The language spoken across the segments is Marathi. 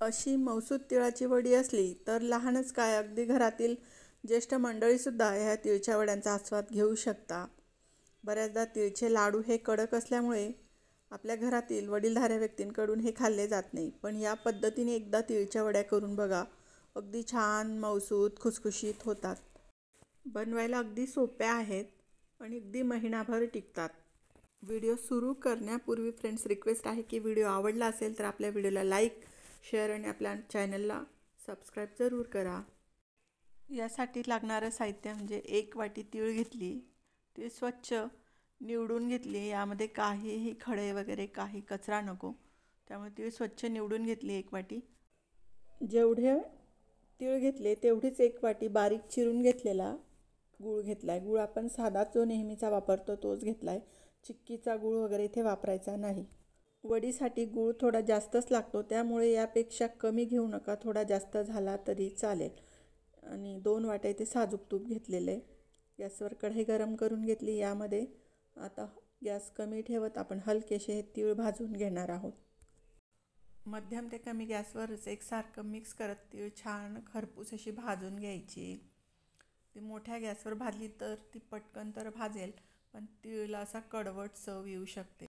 अशी मौसूद तिळाची वडी असली तर लहानच काय अगदी घरातील ज्येष्ठ मंडळीसुद्धा ह्या तिळच्या वड्यांचा आस्वाद घेऊ शकता. बऱ्याचदा तिळचे लाडू हे कडक असल्यामुळे आपल्या घरातील वडीलधाऱ्या व्यक्तींकडून हे खाल्ले जात नाही. पण या पद्धतीने एकदा तिळच्या वड्या करून बघा. अगदी छान मौसूद खुसखुशीत होतात. बनवायला अगदी सोप्या आहेत आणि अगदी महिनाभर टिकतात. व्हिडिओ सुरू करण्यापूर्वी फ्रेंड्स रिक्वेस्ट आहे की व्हिडिओ आवडला असेल तर आपल्या व्हिडिओला लाईक, शेअर आणि आपल्या चॅनलला सबस्क्राईब जरूर करा. यासाठी लागणारं साहित्य म्हणजे 1 वाटी तीळ घेतली. ती स्वच्छ निवडून घेतली. यामध्ये काहीही खडे वगैरे काही कचरा नको. त्यामुळे तीळ स्वच्छ निवडून घेतली 1 वाटी. जेवढे तीळ घेतले तेवढीच 1 वाटी बारीक चिरून घेतलेला गूळ घेतला आहे. गूळ आपण साधा जो नेहमीचा वापरतो तोच घेतला आहे. चिक्कीचा गूळ वगैरे इथे वापरायचा नाही. वडीसाठी गूळ थोडा जास्तच लागतो, त्यामुळे यापेक्षा कमी घेऊ नका. थोडा जास्त झाला तरी चालेल. आणि 2 वाट्या इथे साजूक तूप घेतलेलं आहे. गॅसवर कढई गरम करून घेतली. यामध्ये आता गॅस कमी ठेवत आपण हलकेसे हे तीळ भाजून घेणार आहोत. मध्यम ते कमी गॅसवरच एकसारखं मिक्स करत तीळ छान खरपूस अशी भाजून घ्यायची. ती मोठ्या गॅसवर भाजली तर ती पटकन तर भाजेल, पण तीळला असा कडवट चव येऊ शकते.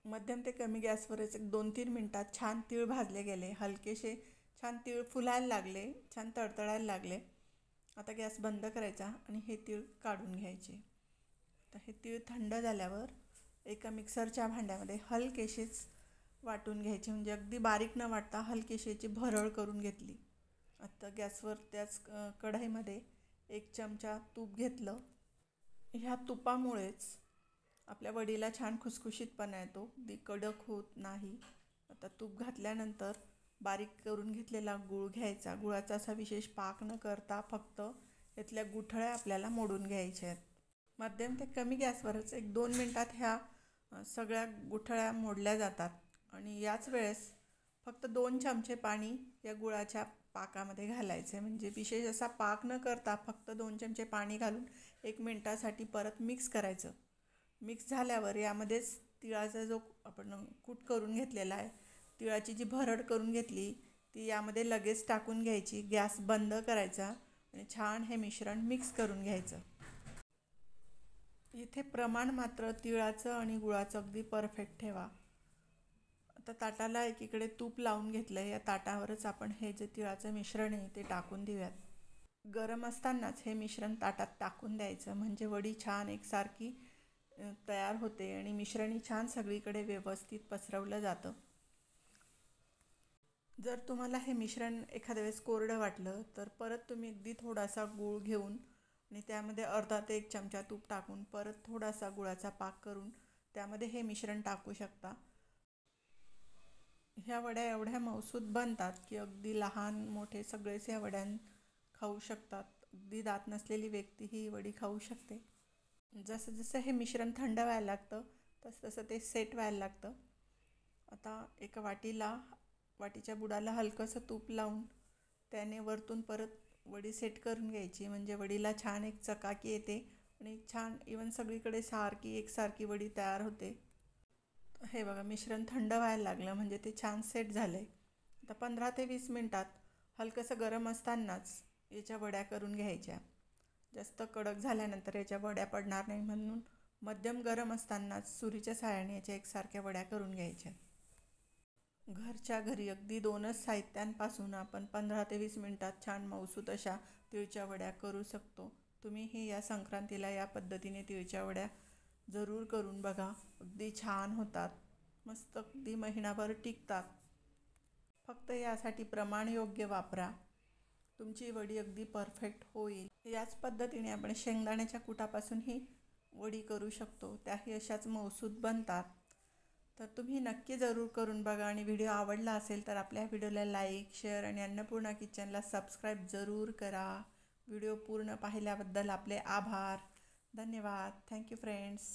मध्यम ते कमी गॅसवरच 2-3 मिनटात छान तीळ भाजले गेले. हलकेसे छान तीळ फुलायला लागले, छान तडतडायला लागले. आता गॅस बंद करायचा आणि हे तीळ काढून घ्यायचे. तर हे तीळ थंड झाल्यावर एका मिक्सरच्या भांड्यामध्ये हलकेसेच वाटून घ्यायचे. म्हणजे अगदी बारीक न वाटता हलकेसेची भरळ करून घेतली. आता गॅसवर त्याच कढईमध्ये 1 चमचा तूप घेतलं. ह्या तुपामुळेच आपल्या वडीला छान खुसखुशीतपणा येतो, अगदी कडक होत नाही. आता तूप घातल्यानंतर बारीक करून घेतलेला गूळ घ्यायचा. गुळाचा असा विशेष पाक न करता फक्त यातल्या गुठळ्या आपल्याला मोडून घ्यायच्या आहेत. मध्यम ते कमी गॅसवरच 1-2 मिनटात ह्या सगळ्या गुठळ्या मोडल्या जातात. आणि याच वेळेस फक्त 2 चमचे पाणी या गुळाच्या पाकामध्ये घालायचे. म्हणजे विशेष असा पाक न करता फक्त 2 चमचे पाणी घालून 1 मिनटासाठी परत मिक्स करायचं. मिक्स झाल्यावर यामध्येच तिळाचा जो आपण कूट करून घेतलेला आहे, तिळाची जी भरड करून घेतली ती यामध्ये लगेच टाकून घ्यायची. गॅस बंद करायचा आणि छान हे मिश्रण मिक्स करून घ्यायचं. इथे प्रमाण मात्र तिळाचं आणि गुळाचं अगदी परफेक्ट ठेवा. आता ताटाला एकीकडे तूप लावून घेतलं आहे. या ताटावरच आपण हे जे तिळाचं मिश्रण आहे ते टाकून देऊयात. गरम असतानाच हे मिश्रण ताटात टाकून द्यायचं, म्हणजे वडी छान एकसारखी तयार होते आणि मिश्रणही छान सगळीकडे व्यवस्थित पसरवलं जातं. जर तुम्हाला हे मिश्रण एखाद्या वेळेस कोरडं वाटलं तर परत तुम्ही अगदी थोडासा गूळ घेऊन आणि त्यामध्ये अर्धा ते 1 चमचा तूप टाकून परत थोडासा गुळाचा पाक करून त्यामध्ये हे मिश्रण टाकू शकता. ह्या वड्या एवढ्या मौसूद बनतात की अगदी लहान मोठे सगळेच ह्या वड्या खाऊ शकतात. अगदी दात नसलेली व्यक्ती ही वडी खाऊ शकते. जसं जसं हे मिश्रण थंड व्हायला लागतं तसं तसं ते सेट व्हायला लागतं. आता एका वाटीच्या बुडाला हलकंसं तूप लावून त्याने वरतून परत वडी सेट करून घ्यायची. म्हणजे वडीला छान एक चकाकी येते आणि छान इवन सगळीकडे सारखी एकसारखी वडी तयार होते. हे बघा मिश्रण थंड व्हायला लागलं म्हणजे ते छान सेट झालं आहे. आता 15 ते 20 मिनटात हलकंसं गरम असतानाच याच्या वड्या करून घ्यायच्या. जास्त कडक झाल्यानंतर याच्या वड्या पडणार नाही, म्हणून मध्यम गरम असतानाच सुरीच्या साहाय्याने याच्या एकसारख्या वड्या करून घ्यायच्या. घरच्या घरी अगदी 2च साहित्यांपासून आपण 15 ते 20 मिनटात छान मौसूद अशा तिळच्या वड्या करू शकतो. तुम्हीही या संक्रांतीला या पद्धतीने तिळच्या वड्या जरूर करून बघा. अगदी छान होतात, मस्त अगदी महिनाभर टिकतात. फक्त यासाठी प्रमाण योग्य वापरा. तुमची वडी अगदी परफेक्ट होईल. याच पद्धतीने आपण शेंगदाण्याच्या कुटापासूनही वडी करू शकतो. त्याही अशाच मौसूद बनतात. तर तुम्ही नक्की जरूर करून बघा. आणि व्हिडिओ आवडला असेल तर आपल्या व्हिडिओला लाईक, शेअर आणि अन्नपूर्णा किचनला सबस्क्राईब जरूर करा. व्हिडिओ पूर्ण पाहिल्याबद्दल आपले आभार. धन्यवाद. Thank you friends.